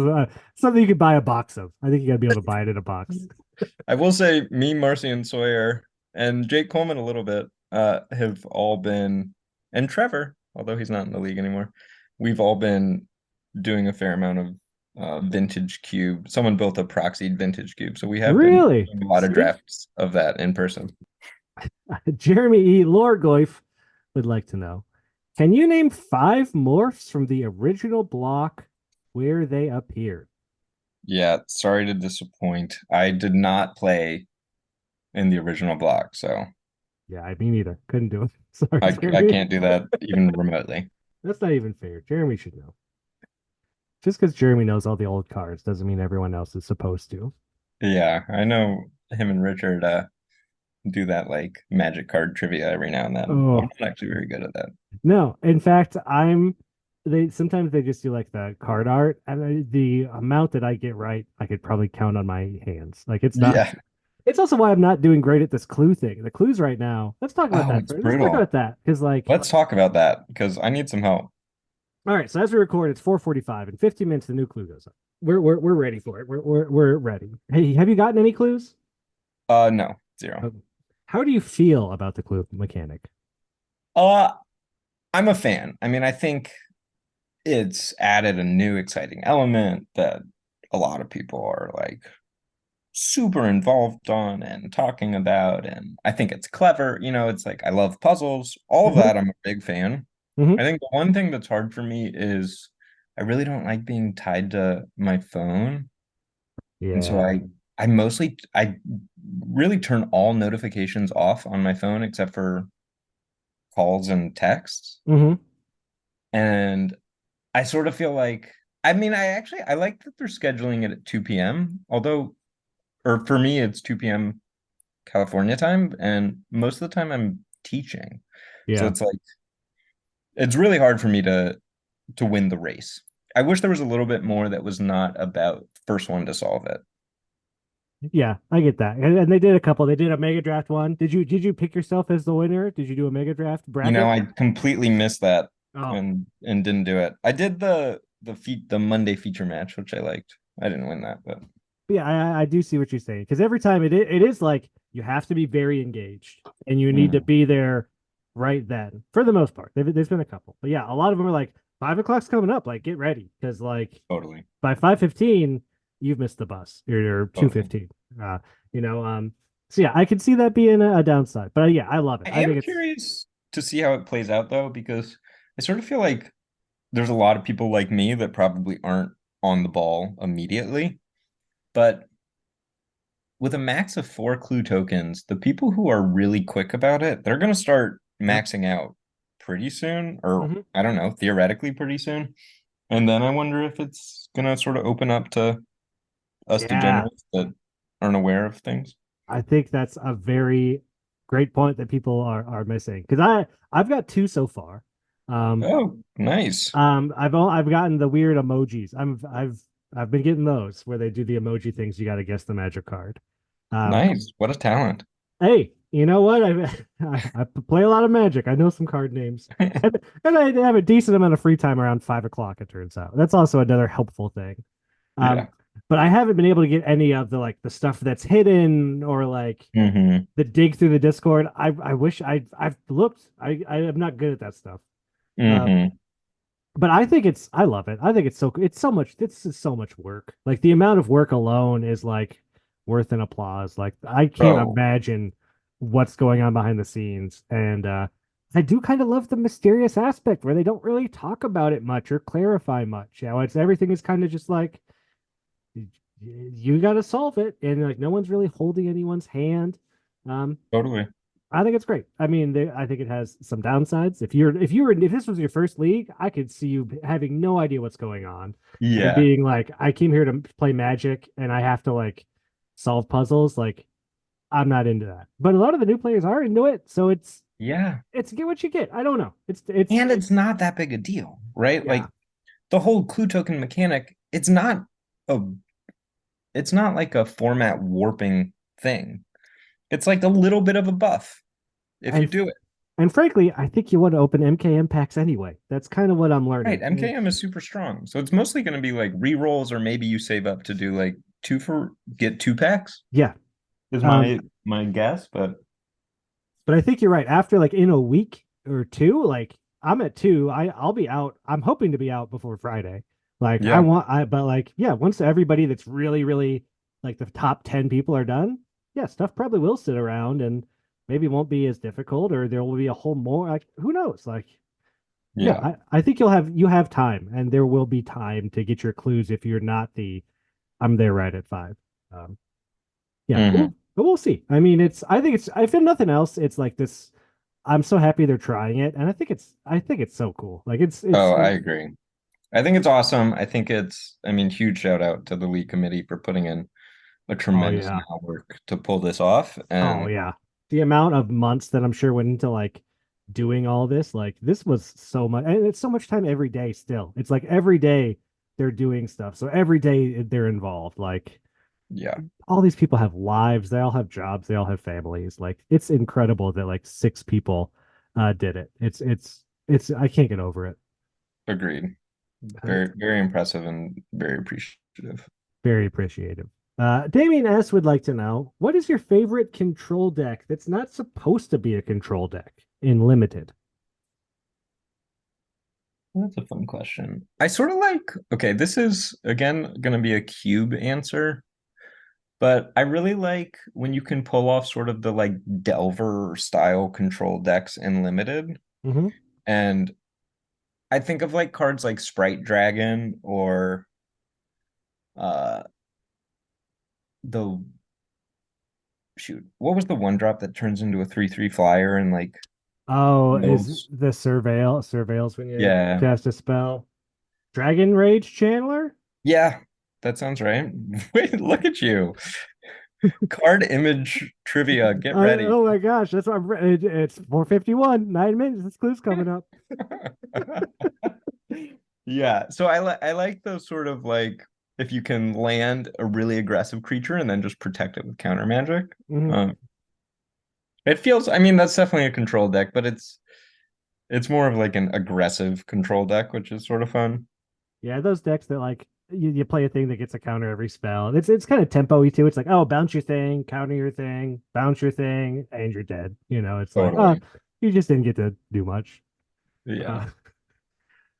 something you could buy a box of. I think you got to be able to buy it in a box. I will say me, Marcy, and Sawyer, and Jake Coleman a little bit, have all been, and Trevor, although he's not in the league anymore, we've all been doing a fair amount of vintage cube. Someone built a proxied vintage cube, so we have Really? been doing a lot of drafts of that in person. Jeremy E. Lorgoif would like to know, can you name 5 morphs from the original block where they appeared? Yeah, sorry to disappoint. I did not play in the original block, so Yeah, I mean either. Couldn't do it. Sorry, I Jeremy. can't do that even remotely. That's not even fair. Jeremy should know. Just because Jeremy knows all the old cards doesn't mean everyone else is supposed to. Yeah, I know him and Richard do that like magic card trivia every now and then. Oh. I'm not actually very good at that. No, in fact, I'm they sometimes they just do like the card art, and the amount that I get right, I could probably count on my hands. Like it's not. Yeah. It's also why I'm not doing great at this clue thing. The clues right now. Let's talk about Oh, that it's first. Let's talk brutal. about that because like, Let's talk about that because I need some help. all right. So as we record, it's 4:45. In 50 minutes, the new clue goes up. We're ready for it. We're ready. Hey, have you gotten any clues? No, zero. Okay. How do you feel about the clue mechanic? Uh, I'm a fan. I mean, I think it's added a new exciting element that a lot of people are like super involved on and talking about. And I think it's clever. It's like I love puzzles, all of Mm-hmm. that. I'm a big fan. Mm-hmm. I think the one thing that's hard for me is I really don't like being tied to my phone. And so Yeah. I really turn all notifications off on my phone except for calls and texts. Mm-hmm. And I sort of feel like, I mean, I like that they're scheduling it at 2 p.m. Although, or for me, it's 2 p.m. California time, and most of the time I'm teaching. So Yeah. it's like it's really hard for me to win the race. I wish there was a little bit more that was not about first one to solve it. Yeah, I get that. And they did a couple. They did a mega draft one. Did you pick yourself as the winner? Did you do a mega draft bracket? I completely missed that Oh, and didn't do it. I did the Monday feature match, which I liked. I didn't win that, but yeah, I do see what you're saying because every time it is like you have to be very engaged and you need to mm, be there right then for the most part. There's been a couple, but yeah, a lot of them are like 5 o'clock's coming up. Like get ready because like totally, by 5:15 you've missed the bus or totally. 2:15. Uh, you know, so yeah, I can see that being a downside, but yeah, I love it. I I am think it's curious to see how it plays out though, because I sort of feel like there's a lot of people like me that probably aren't on the ball immediately. But with a max of 4 clue tokens, the people who are really quick about it, they're going to start yep. maxing out pretty soon, or Hmm. I don't know, theoretically pretty soon. And then I wonder if it's going to sort of open up to us Yeah, degenerates that aren't aware of things. I think that's a very great point that people are missing because I've got two so far. Um, Oh, nice. I've gotten the weird emojis. I've been getting those where they do the emoji things. You got to guess the magic card. Um, Nice. What a talent. hey, you know what? I play a lot of Magic. I know some card names, and I have a decent amount of free time around 5 o'clock. It turns out that's also another helpful thing. Um, Yeah. but I haven't been able to get any of the like the stuff that's hidden or like Hmm. the dig through the Discord. I wish I've looked. I am not good at that stuff. Um, Hmm. but I love it. I think it's so much. This is so much work. Like the amount of work alone is like worth an applause. Like I can't Oh, imagine what's going on behind the scenes. And I do kind of love the mysterious aspect where they don't really talk about it much or clarify much. It's everything is kind of just like you got to solve it, and like no one's really holding anyone's hand. Um, totally. I think it's great. I mean, I think it has some downsides. If this was your first league, I could see you having no idea what's going on and Yeah. being like, I came here to play Magic and I have to like solve puzzles. Like, I'm not into that. But a lot of the new players are into it, so Yeah. it's get what you get. I don't know. It's And it's not that big a deal, right? yeah. Like the whole clue token mechanic, a it's not like a format warping thing. It's like a little bit of a buff if you And do it. and frankly, I think you want to open MKM packs anyway. That's kind of what I'm Right. learning. MKM is super strong. So it's mostly going to be like re-rolls, or maybe you save up to do like get 2 packs Yeah. is Um, my guess, but But I think you're right. After like in a week or two, like I'm at two. I'll be out. I'm hoping to be out before Friday. Like yeah. but like yeah, once everybody that's really, really like the top 10 people are done, yeah, stuff probably will sit around and maybe won't be as difficult, or there will be a whole more like who knows? Like yeah, Yeah. I think you have time and there will be time to get your clues if you're not the I'm there right at 5. Um, yeah, Hmm. but we'll see. I mean, I think it's if nothing else, it's like this. I'm so happy they're trying it, and I think it's so cool. Like Oh, I agree. I think it's awesome. I mean, huge shout out to the league committee for putting in a oh tremendous yeah, amount of work to pull this off. oh And yeah. The amount of months that I'm sure went into like doing all this. Like this was so much, and it's so much time every day. Still, it's like every day they're doing stuff. So every day they're involved. Like Yeah, all these people have lives. They all have jobs. They all have families. Like it's incredible that like 6 people did it. It's I can't get over it. agreed. Uh, Very impressive and very appreciative. Very appreciative. Damien S would like to know, what is your favorite control deck that's not supposed to be a control deck in limited? That's a fun question. I sort of like, okay, this is again going to be a cube answer, but I really like when you can pull off sort of the like Delver style control decks in limited. Mm-hmm. And I think of like cards like Sprite Dragon or uh the shoot, what was the one drop that turns into a 3/3 flyer and like Oh, is moves? the surveils when you Yeah. cast a spell? Dragon Rage Channeler? Yeah, that sounds right. Wait, look at you. Card image trivia. Get ready. Oh my gosh, that's what it's 4:51, 9 minutes. This clue's coming up. Yeah, so I like those sort of like if you can land a really aggressive creature and then just protect it with counter magic. Mhm. It feels, I mean, that's definitely a control deck, but it's more of like an aggressive control deck, which is sort of fun. Yeah, those decks that like you play a thing that gets a counter every spell. It's kind of tempo-y too. It's like, oh, bounce your thing, counter your thing, bounce your thing, and you're dead. You know, it's like, oh, Totally. you just didn't get to do much. Yeah.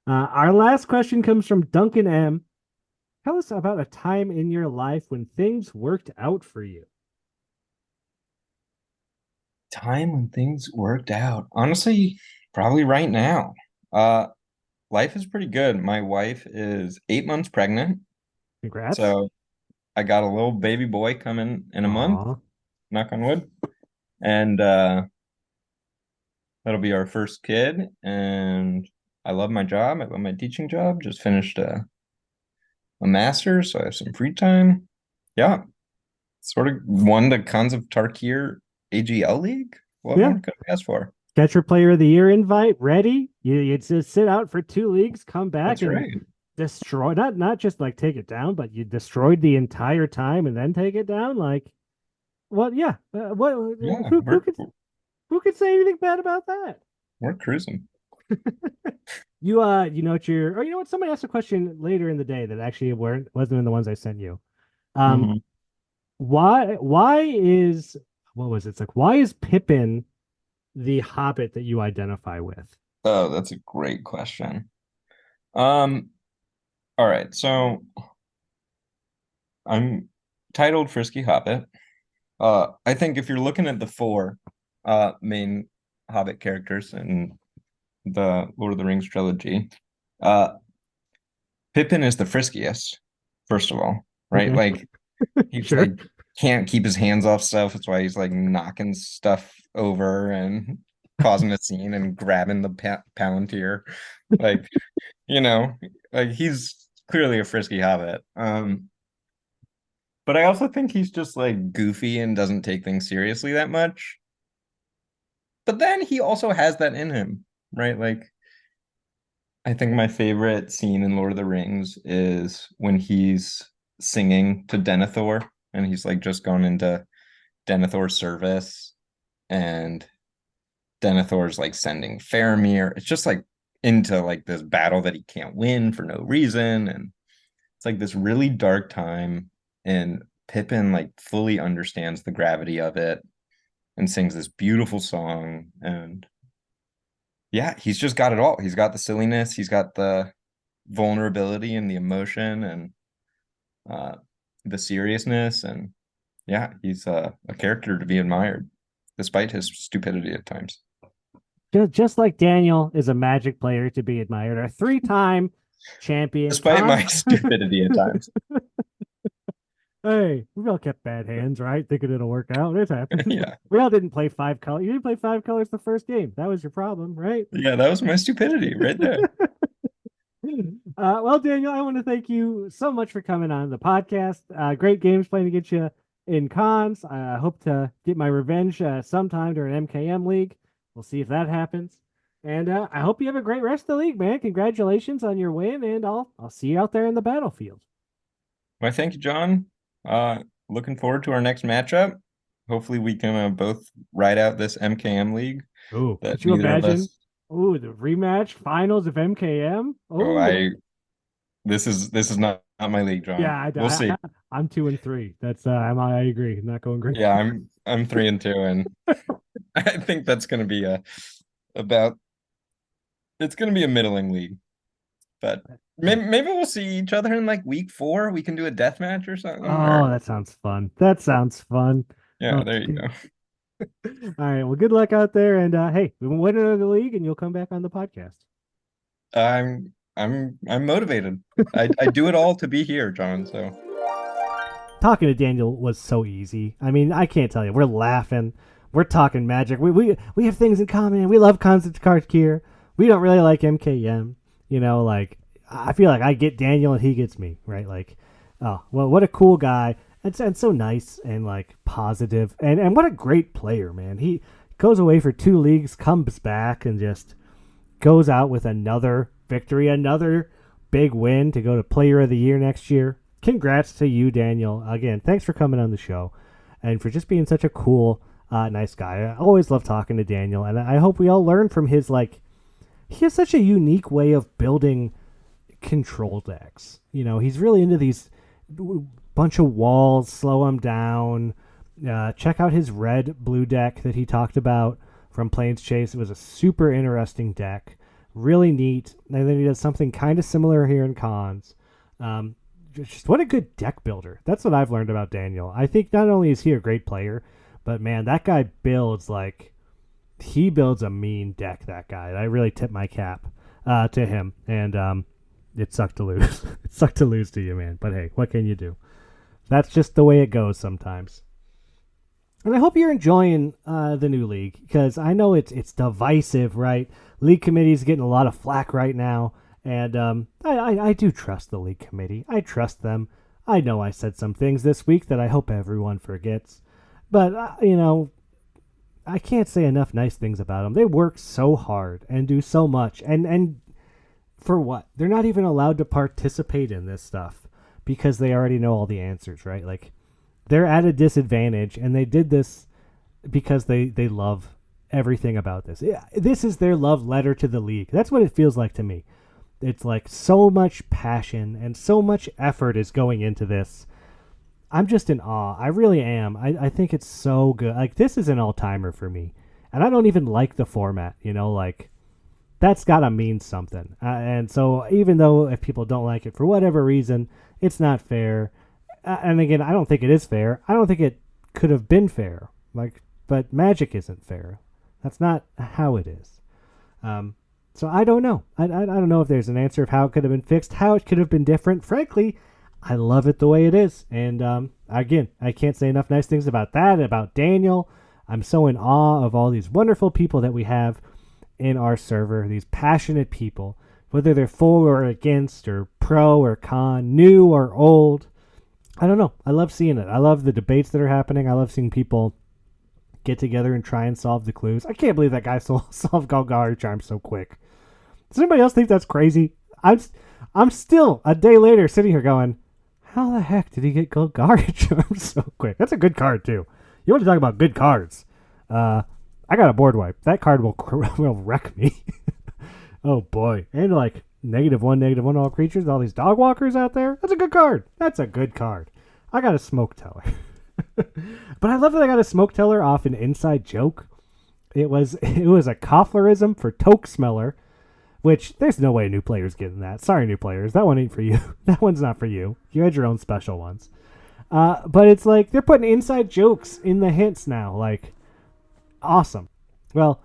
Uh, our last question comes from Duncan M. Tell us about a time in your life when things worked out for you. Time when things worked out. Honestly, probably right now. Uh, life is pretty good. My wife is 8 months pregnant, Congrats. so I got a little baby boy coming in a month, Aw. knock on wood. And that'll be our first kid. And I love my job. I love my teaching job. Just finished a master's, so I have some free time. Yeah, sort of won the Cons of Tarkir AGL League. What Yeah. more could I ask for? Catcher Player of the Year invite ready. You just sit out for 2 leagues, come back That's and right. destroy, not just like take it down, but you destroyed the entire time and then take it down. Like, what? Yeah. What? Yeah, Who could say anything bad about that? we're cruising. You know what you're, or you know what? Somebody asked a question later in the day that actually wasn't in the ones I sent you. Um, Mhm. why is what was it? It's like why is Pippin the Hobbit that you identify with? Oh, that's a great question. Um, all right, so I'm titled Frisky Hobbit. I think if you're looking at the four main Hobbit characters in the Lord of the Rings trilogy, uh Pippin is the friskiest, first of all, right? Okay, Like he's sure. like can't keep his hands off stuff. That's why he's like knocking stuff over and causing a scene and grabbing the palantir. Like, you know, like he's clearly a frisky hobbit. But I also think he's just like goofy and doesn't take things seriously that much. But then he also has that in him, right? Like I think my favorite scene in Lord of the Rings is when he's singing to Denethor and he's like just gone into Denethor's service and Denethor's like sending Faramir. It's just like into like this battle that he can't win for no reason. And it's like this really dark time. And Pippin like fully understands the gravity of it and sings this beautiful song. And yeah, he's just got it all. He's got the silliness, he's got the vulnerability and the emotion and uh, the seriousness. And yeah, he's a character to be admired, despite his stupidity at times. Just like Daniel is a Magic player to be admired, a 3-time champion. Despite my stupidity at times. Hey, we all kept bad hands, right? Thinking it'll work out. It happened. Yeah. We all didn't play 5 colors. You didn't play 5 colors the first game. That was your problem, right? Yeah, that was my stupidity right there. Well, Daniel, I want to thank you so much for coming on the podcast. Great games playing to get you in cons. I hope to get my revenge sometime during MKM League. We'll see if that happens. And I hope you have a great rest of the league, man. Congratulations on your win, and I'll see you out there in the battlefield. Well, thank you, John. Looking forward to our next matchup. Hopefully, we can both ride out this MKM league. Ooh, That could you neither of imagine? us- Ooh, the rematch finals of MKM. Oh, Oh, this is not my league, John. yeah, We'll see. I'm 2-3. That's I agree. Not going great. Yeah, I'm 3-2, and I think that's gonna be it's gonna be a middling league. But maybe we'll see each other in like week 4. We can do a death match or something. Oh, that sounds fun. That sounds fun. Yeah, there you go. All right. Well, good luck out there. And hey, we win another league, and you'll come back on the podcast. I'm motivated. I do it all to be here, John. So Talking to Daniel was so easy. I mean, I can't tell you. We're laughing. We're talking Magic. We have things in common. We love Concept Card Gear. We don't really like MKM. Like I feel like I get Daniel and he gets me, right? Like, oh well, what a cool guy. And so nice and like positive. And what a great player, man. He goes away for 2 leagues, comes back, and just goes out with another victory, another big win to go to Player of the Year next year. Congrats to you, Daniel. Again, thanks for coming on the show and for just being such a cool, nice guy. I always love talking to Daniel, and I hope we all learn from his, he has such a unique way of building control decks. He's really into these bunch of walls, slow him down. Check out his red-blue deck that he talked about from Plains Chase. It was a super interesting deck. Really neat. And then he does something kind of similar here in Cons. Just what a good deck builder. That's what I've learned about Daniel. I think not only is he a great player, but man, that guy builds he builds a mean deck, that guy. I really tip my cap to him. And it sucked to lose. It sucked to lose to you, man. But hey, what can you do? That's just the way it goes sometimes. And I hope you're enjoying the new league, because I know it's divisive, right? League committee's getting a lot of flack right now, and I do trust the league committee. I trust them. I know I said some things this week that I hope everyone forgets, but I can't say enough nice things about them. They work so hard and do so much, and for what? They're not even allowed to participate in this stuff because they already know all the answers, right? Like, they're at a disadvantage, and they did this because they love everything about this. This is their love letter to the league. That's what it feels like to me. It's like so much passion and so much effort is going into this. I'm just in awe. I really am. I think it's so good. Like, this is an all-timer for me. And I don't even like the format, that's got to mean something. And so even though if people don't like it for whatever reason, it's not fair. And again, I don't think it is fair. I don't think it could have been fair. But Magic isn't fair. That's not how it is. So I don't know. I don't know if there's an answer of how it could have been fixed, how it could have been different. Frankly, I love it the way it is. And again, I can't say enough nice things about that, about Daniel. I'm so in awe of all these wonderful people that we have in our server, these passionate people, whether they're for or against or pro or con, new or old. I don't know. I love seeing it. I love the debates that are happening. I love seeing people get together and try and solve the clues. I can't believe that guy solved Golgari Charm so quick. Does anybody else think that's crazy? I'm still, a day later, sitting here going, how the heck did he get Golgari Charm so quick? That's a good card, too. You want to talk about good cards. I got a board wipe. That card will wreck me. Oh, boy. And -1/-1 all creatures, all these dog walkers out there. That's a good card. That's a good card. I got a Smoke Teller. But I love that I got a Smoke Teller off an inside joke. It was a Kofflerism for Toke Smeller, which there's no way new players getting that. Sorry, new players. That one ain't for you. That one's not for you. You had your own special ones. But it's like they're putting inside jokes in the hints now. Awesome. Well,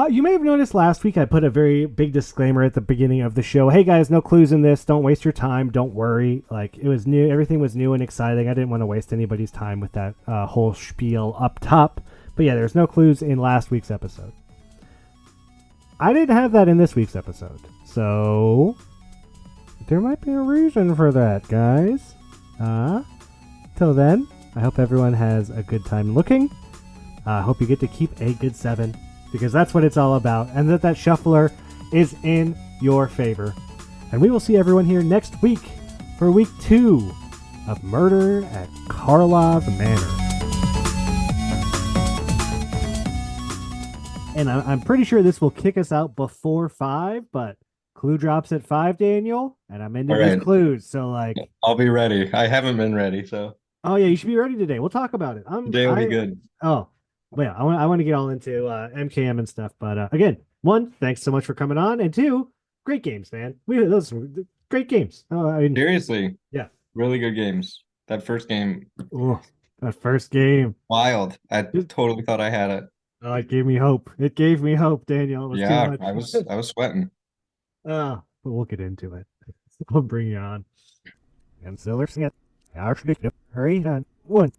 you may have noticed last week I put a very big disclaimer at the beginning of the show. Hey guys, no clues in this. Don't waste your time. Don't worry. It was new. Everything was new and exciting. I didn't want to waste anybody's time with that whole spiel up top. But yeah, there's no clues in last week's episode. I didn't have that in this week's episode. So there might be a reason for that, guys. Till then, I hope everyone has a good time looking. I hope you get to keep a good 7 because that's what it's all about, and that shuffler is in your favor. And we will see everyone here next week for week 2 of Murder at Karlov Manor. And I'm pretty sure this will kick us out before 5, but clue drops at 5, Daniel, and I'm into these clues. So, like, I'll be ready. I haven't been ready, so. Oh yeah, you should be ready today. We'll talk about it. Today will be good. Oh, well, yeah, I want to get all into MKM and stuff. But again, 1, thanks so much for coming on, and 2, great games, man. Those are great games. Seriously, yeah, really good games. That first game, that first game, wild. I totally thought I had it. Oh, it gave me hope. It gave me hope, Daniel. It was Yeah, too much. I was sweating. But we'll get into it. I'll bring you on. And Siller, hurry on. 1.